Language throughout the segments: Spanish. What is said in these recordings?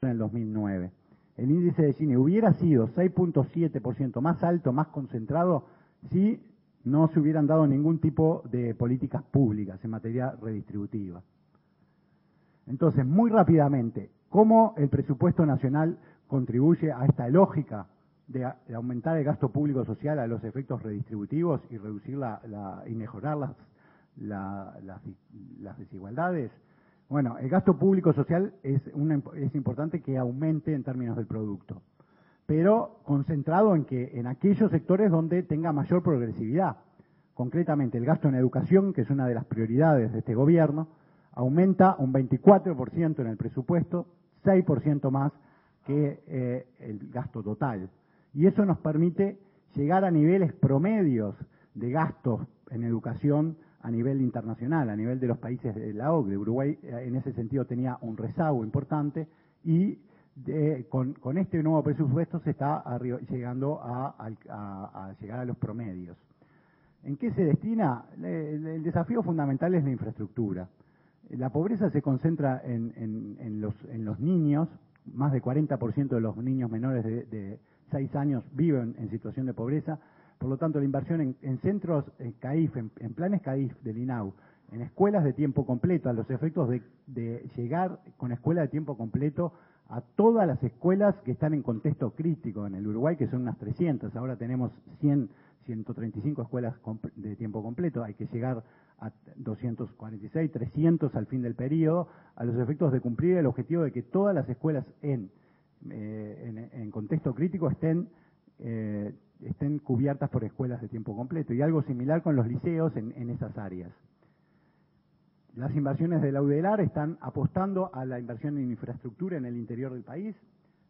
en el 2009. El índice de Gini hubiera sido 6.7% más alto, más concentrado, si no se hubieran dado ningún tipo de políticas públicas en materia redistributiva. Entonces, muy rápidamente, ¿cómo el presupuesto nacional contribuye a esta lógica de aumentar el gasto público social a los efectos redistributivos y reducir y mejorar las desigualdades? Bueno, el gasto público social es importante que aumente en términos del producto, pero concentrado en aquellos sectores donde tenga mayor progresividad. Concretamente, el gasto en educación, que es una de las prioridades de este gobierno, aumenta un 24% en el presupuesto, 6% más que el gasto total. Y eso nos permite llegar a niveles promedios de gastos en educación a nivel internacional, a nivel de los países de la OCDE. Uruguay en ese sentido tenía un rezago importante y con este nuevo presupuesto se está llegando a llegar a los promedios. ¿En qué se destina? El desafío fundamental es la infraestructura. La pobreza se concentra en los niños. Más del 40% de los niños menores de 6 años viven en situación de pobreza. Por lo tanto, la inversión en centros CAIF, en planes CAIF del INAU, en escuelas de tiempo completo, a los efectos de llegar con escuela de tiempo completo a todas las escuelas que están en contexto crítico en el Uruguay, que son unas 300. Ahora tenemos 135 escuelas de tiempo completo. Hay que llegar a 246, 300 al fin del periodo, a los efectos de cumplir el objetivo de que todas las escuelas en contexto crítico estén cubiertas por escuelas de tiempo completo, y algo similar con los liceos en esas áreas. Las inversiones de la UDELAR están apostando a la inversión en infraestructura en el interior del país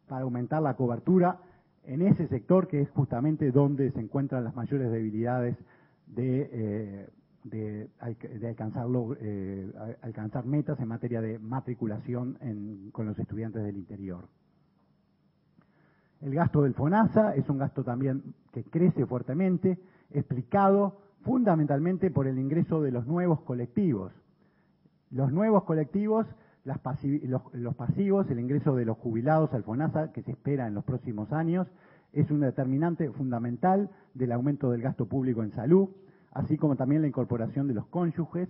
para aumentar la cobertura en ese sector, que es justamente donde se encuentran las mayores debilidades de alcanzar metas en materia de matriculación con los estudiantes del interior. El gasto del FONASA es un gasto también que crece fuertemente, explicado fundamentalmente por el ingreso de los nuevos colectivos. Los nuevos colectivos, los pasivos, el ingreso de los jubilados al FONASA, que se espera en los próximos años, es un determinante fundamental del aumento del gasto público en salud, así como también la incorporación de los cónyuges,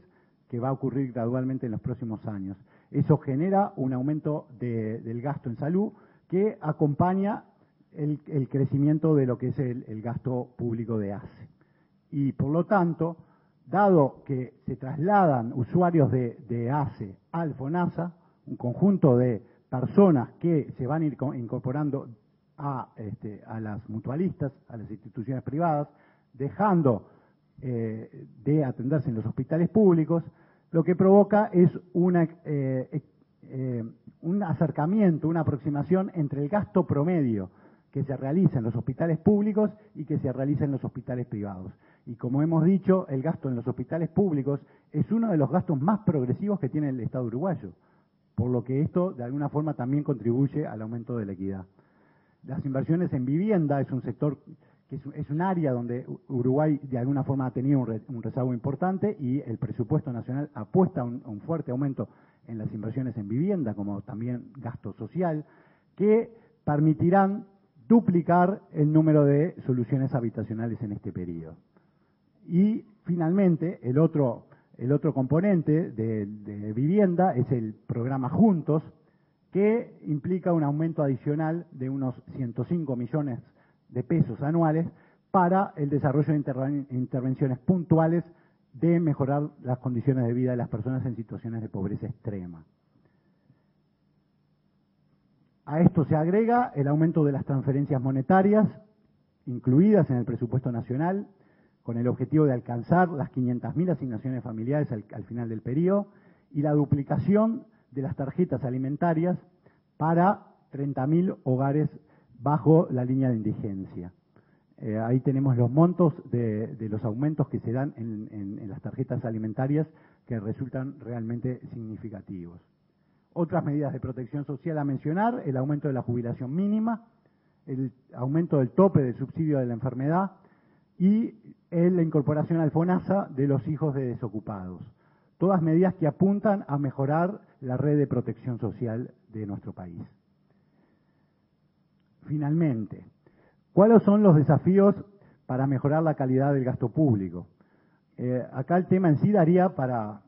que va a ocurrir gradualmente en los próximos años. Eso genera un aumento del gasto en salud que acompaña el crecimiento de lo que es el gasto público de ACE. Y por lo tanto, dado que se trasladan usuarios de ACE al FONASA, un conjunto de personas que se van a ir incorporando a las mutualistas, a las instituciones privadas, dejando de atenderse en los hospitales públicos, lo que provoca es un acercamiento, una aproximación entre el gasto promedio que se realiza en los hospitales públicos y que se realiza en los hospitales privados. Y como hemos dicho, el gasto en los hospitales públicos es uno de los gastos más progresivos que tiene el Estado uruguayo, por lo que esto de alguna forma también contribuye al aumento de la equidad. Las inversiones en vivienda es un sector que es un área donde Uruguay de alguna forma ha tenido un rezago importante, y el presupuesto nacional apuesta a un fuerte aumento en las inversiones en vivienda, como también gasto social, que permitirán duplicar el número de soluciones habitacionales en este periodo. Y finalmente, el otro componente de vivienda es el programa Juntos, que implica un aumento adicional de unos 105 millones de pesos anuales para el desarrollo de intervenciones puntuales de mejorar las condiciones de vida de las personas en situaciones de pobreza extrema. A esto se agrega el aumento de las transferencias monetarias incluidas en el presupuesto nacional, con el objetivo de alcanzar las 500.000 asignaciones familiares al final del periodo, y la duplicación de las tarjetas alimentarias para 30.000 hogares bajo la línea de indigencia. Ahí tenemos los montos de los aumentos que se dan en las tarjetas alimentarias, que resultan realmente significativos. Otras medidas de protección social a mencionar: el aumento de la jubilación mínima, el aumento del tope del subsidio de la enfermedad y la incorporación al FONASA de los hijos de desocupados. Todas medidas que apuntan a mejorar la red de protección social de nuestro país. finalmente, ¿cuáles son los desafíos para mejorar la calidad del gasto público? Acá el tema en sí daría para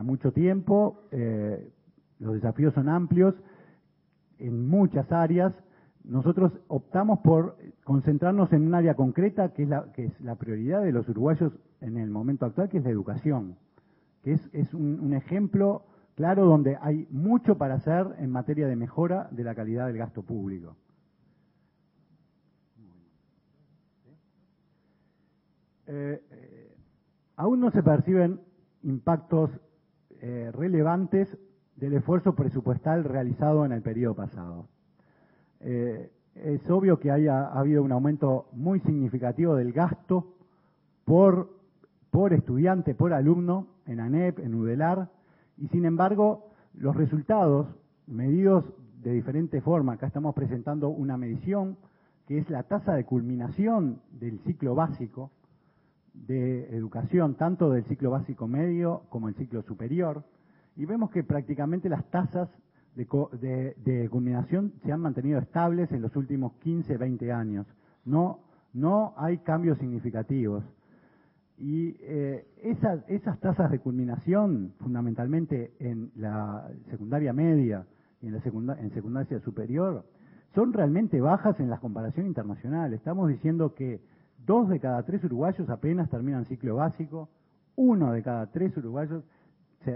mucho tiempo. Los desafíos son amplios en muchas áreas. Nosotros optamos por concentrarnos en un área concreta que es la prioridad de los uruguayos en el momento actual, que es la educación, que es un ejemplo claro donde hay mucho para hacer en materia de mejora de la calidad del gasto público. Aún no se perciben impactos relevantes del esfuerzo presupuestal realizado en el periodo pasado. Es obvio que ha habido un aumento muy significativo del gasto por estudiante, por alumno, en ANEP, en UDELAR, y sin embargo, los resultados medidos de diferente forma, acá estamos presentando una medición que es la tasa de culminación del ciclo básico de educación, tanto del ciclo básico medio como el ciclo superior, y vemos que prácticamente las tasas de culminación se han mantenido estables en los últimos 15, 20 años. No hay cambios significativos. Y esas tasas de culminación, fundamentalmente en la secundaria media y en secundaria superior, son realmente bajas en la comparación internacional. Estamos diciendo que 2 de cada 3 uruguayos apenas terminan ciclo básico, 1 de cada 3 uruguayos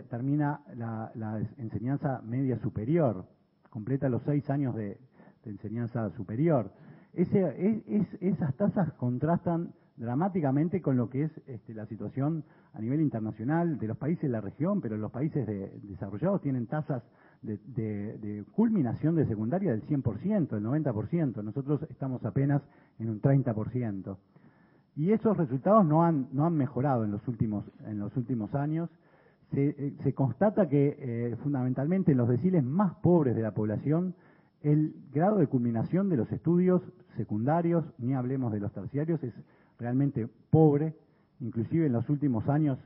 termina la enseñanza media superior, completa los 6 años de enseñanza superior. Esas tasas contrastan dramáticamente con lo que es la situación a nivel internacional de los países de la región, pero los países desarrollados tienen tasas de culminación de secundaria del 100%, del 90%. Nosotros estamos apenas en un 30%. Y esos resultados no han mejorado en los últimos años. Se constata que fundamentalmente en los deciles más pobres de la población, el grado de culminación de los estudios secundarios, ni hablemos de los terciarios, es realmente pobre. Inclusive en los últimos años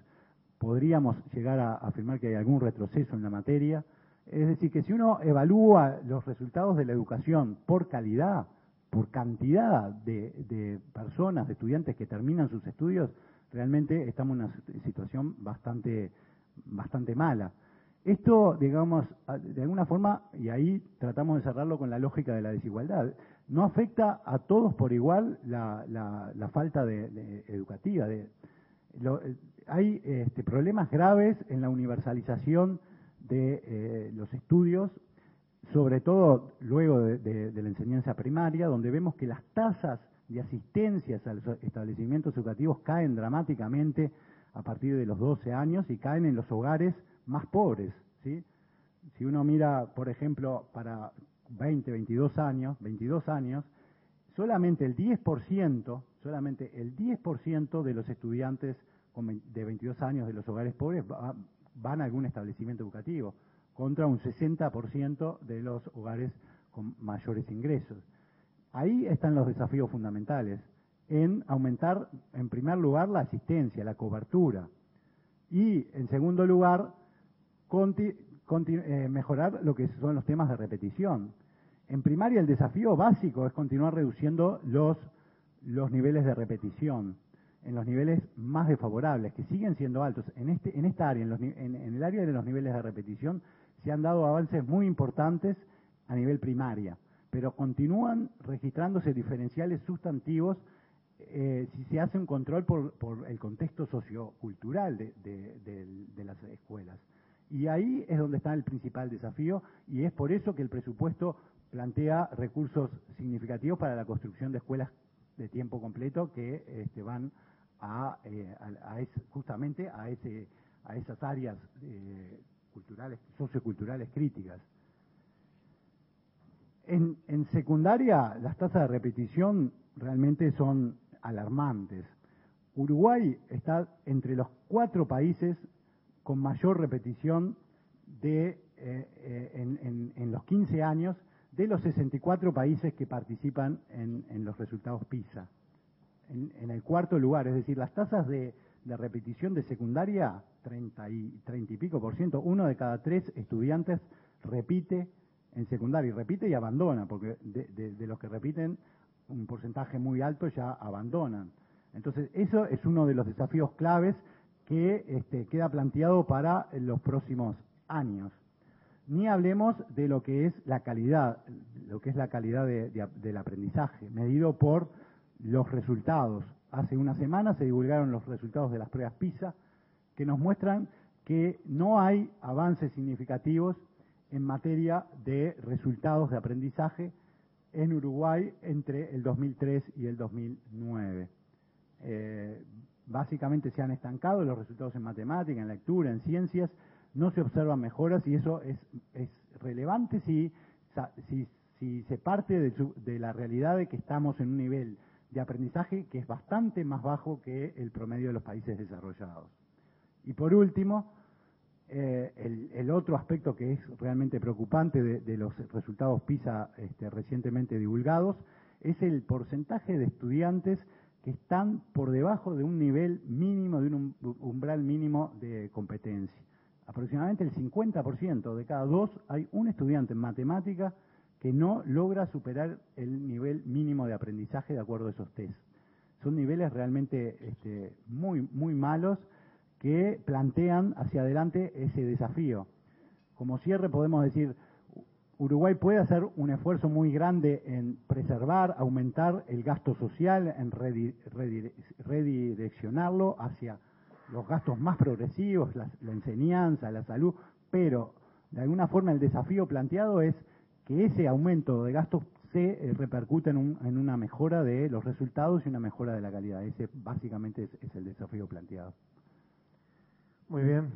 podríamos llegar a afirmar que hay algún retroceso en la materia. Es decir, que si uno evalúa los resultados de la educación por calidad, por cantidad de personas, de estudiantes que terminan sus estudios, realmente estamos en una situación bastante mala. Esto, digamos, de alguna forma, y ahí tratamos de cerrarlo con la lógica de la desigualdad, no afecta a todos por igual la falta educativa. Hay problemas graves en la universalización de los estudios, sobre todo luego de la enseñanza primaria, donde vemos que las tasas de asistencias a los establecimientos educativos caen dramáticamente a partir de los 12 años y caen en los hogares más pobres, ¿sí? Si uno mira, por ejemplo, para 22 años, solamente el 10% de los estudiantes de 22 años de los hogares pobres van a algún establecimiento educativo, contra un 60% de los hogares con mayores ingresos. Ahí están los desafíos fundamentales, en aumentar, en primer lugar, la asistencia, la cobertura, y, en segundo lugar, mejorar lo que son los temas de repetición. En primaria, el desafío básico es continuar reduciendo los niveles de repetición, en los niveles más desfavorables, que siguen siendo altos. En esta área, en el área de los niveles de repetición, se han dado avances muy importantes a nivel primaria, pero continúan registrándose diferenciales sustantivos si se hace un control por el contexto sociocultural de las escuelas. Y ahí es donde está el principal desafío, y es por eso que el presupuesto plantea recursos significativos para la construcción de escuelas de tiempo completo que van justamente a esas áreas culturales, socioculturales críticas. En secundaria, las tasas de repetición realmente son alarmantes. Uruguay está entre los 4 países con mayor repetición en los 15 años de los 64 países que participan en los resultados PISA. En el 4º lugar, es decir, las tasas de repetición de secundaria, 30 y pico %, 1 de cada 3 estudiantes repite en secundaria, y repite y abandona, porque de los que repiten, un porcentaje muy alto ya abandonan. Entonces, eso es uno de los desafíos claves que queda planteado para los próximos años. Ni hablemos de lo que es la calidad, del aprendizaje, medido por los resultados. Hace una semana se divulgaron los resultados de las pruebas PISA, que nos muestran que no hay avances significativos en materia de resultados de aprendizaje en Uruguay entre el 2003 y el 2009. Básicamente se han estancado los resultados en matemática, en lectura, en ciencias, no se observan mejoras, y eso es relevante si se parte de la realidad de que estamos en un nivel de aprendizaje que es bastante más bajo que el promedio de los países desarrollados. Y por último, el otro aspecto que es realmente preocupante de los resultados PISA recientemente divulgados es el porcentaje de estudiantes que están por debajo de un nivel mínimo, de un umbral mínimo de competencia. Aproximadamente el 50% de cada dos hay un estudiante en matemática que no logra superar el nivel mínimo de aprendizaje de acuerdo a esos test. Son niveles realmente muy malos que plantean hacia adelante ese desafío. Como cierre podemos decir, Uruguay puede hacer un esfuerzo muy grande en preservar, aumentar el gasto social, en redireccionarlo hacia los gastos más progresivos, la enseñanza, la salud, pero de alguna forma el desafío planteado es que ese aumento de gastos se repercute en una mejora de los resultados y una mejora de la calidad. Ese básicamente es el desafío planteado. Muy bien.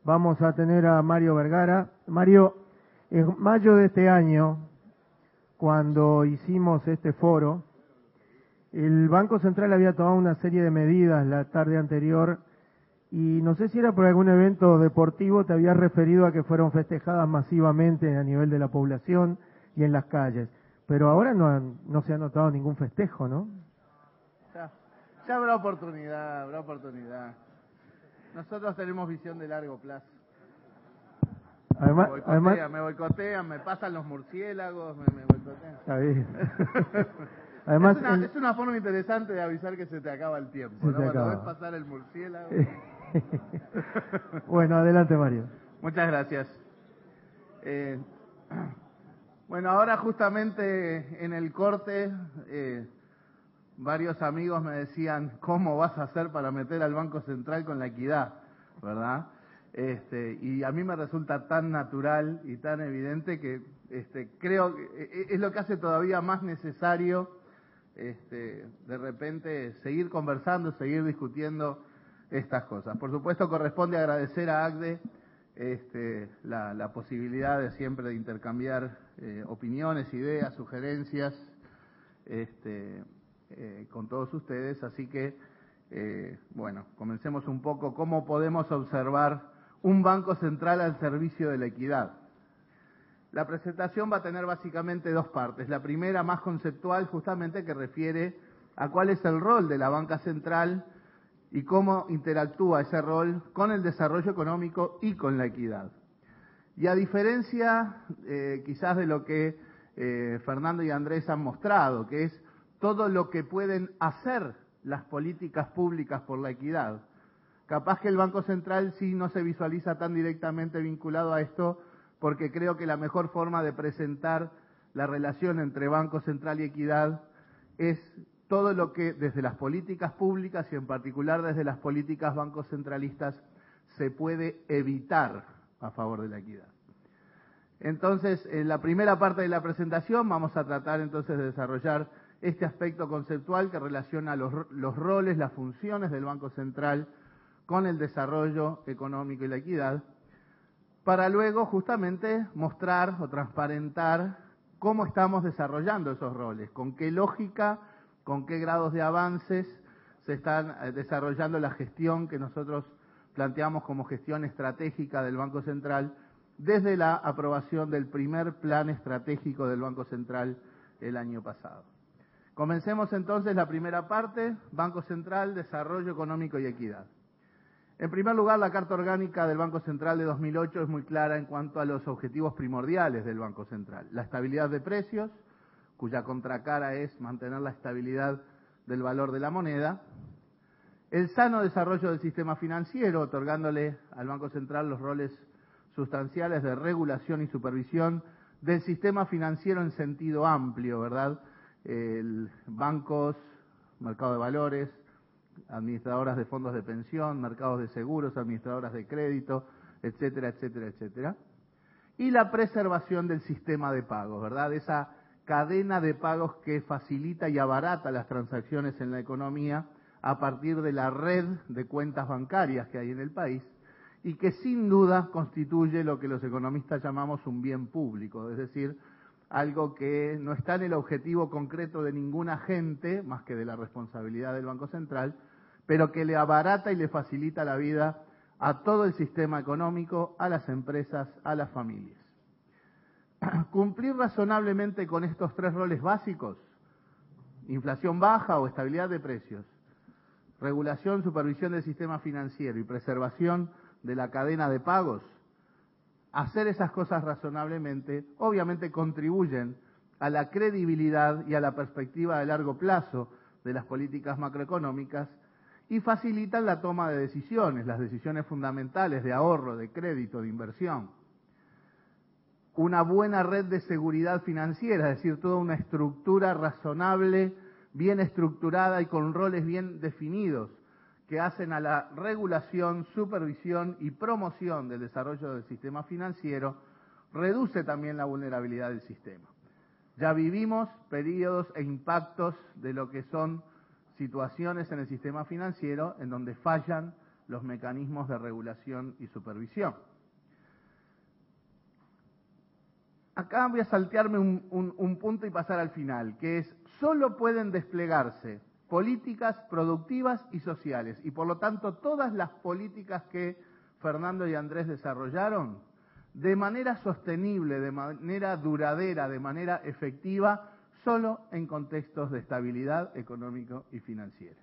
Vamos a tener a Mario Vergara. Mario, en mayo de este año, cuando hicimos este foro, el Banco Central había tomado una serie de medidas la tarde anterior y no sé si era por algún evento deportivo, te habías referido a que fueron festejadas masivamente a nivel de la población y en las calles, pero ahora no se ha notado ningún festejo, ¿no? Ya habrá oportunidad, habrá oportunidad. Nosotros tenemos visión de largo plazo. Me boicotean, me pasan los murciélagos, me boicotean. Está bien. Además, es una forma interesante de avisar que se te acaba el tiempo, ¿no? Cuando ves pasar el murciélago. Bueno, adelante, Mario. Muchas gracias. Bueno, ahora justamente en el corte, varios amigos me decían, ¿cómo vas a hacer para meter al Banco Central con la equidad? ¿Verdad? Y a mí me resulta tan natural y tan evidente que creo que es lo que hace todavía más necesario de repente seguir conversando, seguir discutiendo estas cosas. Por supuesto, corresponde agradecer a ACDE la posibilidad de siempre de intercambiar opiniones, ideas, sugerencias con todos ustedes, así que bueno, comencemos un poco cómo podemos observar un Banco Central al servicio de la equidad. La presentación va a tener básicamente dos partes. La primera, más conceptual, justamente que refiere a cuál es el rol de la banca central y cómo interactúa ese rol con el desarrollo económico y con la equidad. Y a diferencia quizás de lo que Fernando y Andrés han mostrado, que es todo lo que pueden hacer las políticas públicas por la equidad. Capaz que el Banco Central sí no se visualiza tan directamente vinculado a esto, porque creo que la mejor forma de presentar la relación entre Banco Central y equidad es todo lo que desde las políticas públicas y en particular desde las políticas bancocentralistas se puede evitar a favor de la equidad. Entonces, en la primera parte de la presentación vamos a tratar entonces de desarrollar este aspecto conceptual que relaciona los roles, las funciones del Banco Central con el desarrollo económico y la equidad, para luego justamente mostrar o transparentar cómo estamos desarrollando esos roles, con qué lógica, con qué grados de avances se están desarrollando la gestión que nosotros planteamos como gestión estratégica del Banco Central desde la aprobación del primer plan estratégico del Banco Central el año pasado. Comencemos entonces la primera parte, Banco Central, Desarrollo Económico y Equidad. En primer lugar, la Carta Orgánica del Banco Central de 2008 es muy clara en cuanto a los objetivos primordiales del Banco Central. La estabilidad de precios, cuya contracara es mantener la estabilidad del valor de la moneda. El sano desarrollo del sistema financiero, otorgándole al Banco Central los roles sustanciales de regulación y supervisión del sistema financiero en sentido amplio, ¿verdad? Bancos, mercado de valores, administradoras de fondos de pensión, mercados de seguros, administradoras de crédito, etcétera, etcétera, etcétera. Y la preservación del sistema de pagos, ¿verdad? Esa cadena de pagos que facilita y abarata las transacciones en la economía a partir de la red de cuentas bancarias que hay en el país y que sin duda constituye lo que los economistas llamamos un bien público, es decir, algo que no está en el objetivo concreto de ningún agente, más que de la responsabilidad del Banco Central, pero que le abarata y le facilita la vida a todo el sistema económico, a las empresas, a las familias. Cumplir razonablemente con estos tres roles básicos, inflación baja o estabilidad de precios, regulación, supervisión del sistema financiero y preservación de la cadena de pagos, hacer esas cosas razonablemente, obviamente contribuyen a la credibilidad y a la perspectiva de largo plazo de las políticas macroeconómicas y facilitan la toma de decisiones, las decisiones fundamentales de ahorro, de crédito, de inversión. Una buena red de seguridad financiera, es decir, toda una estructura razonable, bien estructurada y con roles bien definidos, que hacen a la regulación, supervisión y promoción del desarrollo del sistema financiero, reduce también la vulnerabilidad del sistema. Ya vivimos periodos e impactos de lo que son situaciones en el sistema financiero en donde fallan los mecanismos de regulación y supervisión. Acá voy a saltearme un punto y pasar al final, que es, solo pueden desplegarse políticas productivas y sociales, y por lo tanto todas las políticas que Fernando y Andrés desarrollaron, de manera sostenible, de manera duradera, de manera efectiva, solo en contextos de estabilidad económico y financiera.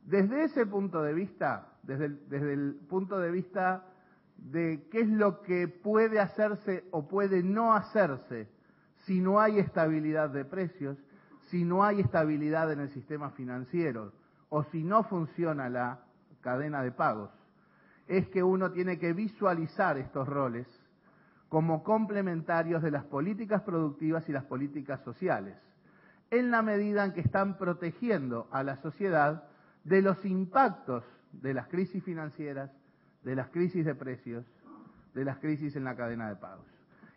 Desde ese punto de vista, desde el punto de vista de qué es lo que puede hacerse o puede no hacerse si no hay estabilidad de precios, si no hay estabilidad en el sistema financiero o si no funciona la cadena de pagos, es que uno tiene que visualizar estos roles como complementarios de las políticas productivas y las políticas sociales, en la medida en que están protegiendo a la sociedad de los impactos de las crisis financieras, de las crisis de precios, de las crisis en la cadena de pagos.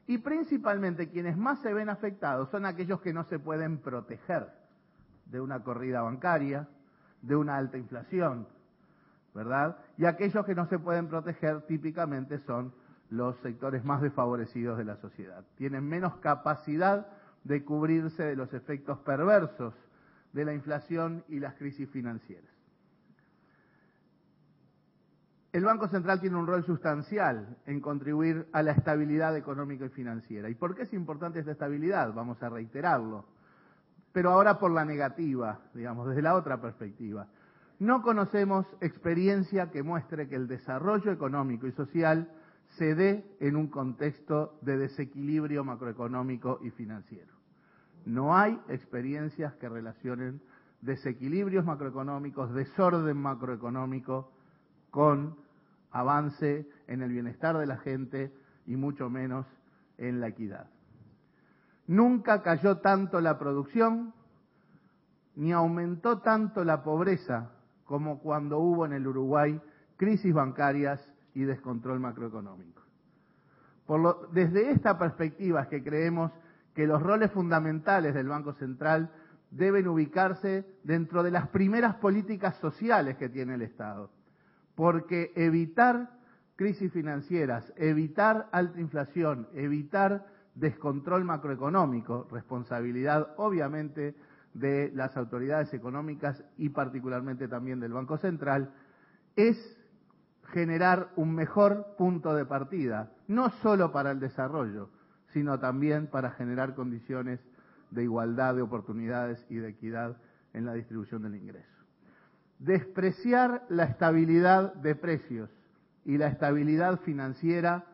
Y principalmente quienes más se ven afectados son aquellos que no se pueden proteger de una corrida bancaria, de una alta inflación, ¿verdad? Y aquellos que no se pueden proteger típicamente son los sectores más desfavorecidos de la sociedad. Tienen menos capacidad de cubrirse de los efectos perversos de la inflación y las crisis financieras. El Banco Central tiene un rol sustancial en contribuir a la estabilidad económica y financiera. ¿Y por qué es importante esta estabilidad? Vamos a reiterarlo. Pero ahora por la negativa, digamos, desde la otra perspectiva. No conocemos experiencia que muestre que el desarrollo económico y social se dé en un contexto de desequilibrio macroeconómico y financiero. No hay experiencias que relacionen desequilibrios macroeconómicos, desorden macroeconómico, con avance en el bienestar de la gente y mucho menos en la equidad. Nunca cayó tanto la producción, ni aumentó tanto la pobreza como cuando hubo en el Uruguay crisis bancarias y descontrol macroeconómico. Desde esta perspectiva es que creemos que los roles fundamentales del Banco Central deben ubicarse dentro de las primeras políticas sociales que tiene el Estado. Porque evitar crisis financieras, evitar alta inflación, evitar descontrol macroeconómico, responsabilidad obviamente de las autoridades económicas y particularmente también del Banco Central, es generar un mejor punto de partida, no solo para el desarrollo, sino también para generar condiciones de igualdad de oportunidades y de equidad en la distribución del ingreso. despreciar la estabilidad de precios y la estabilidad financiera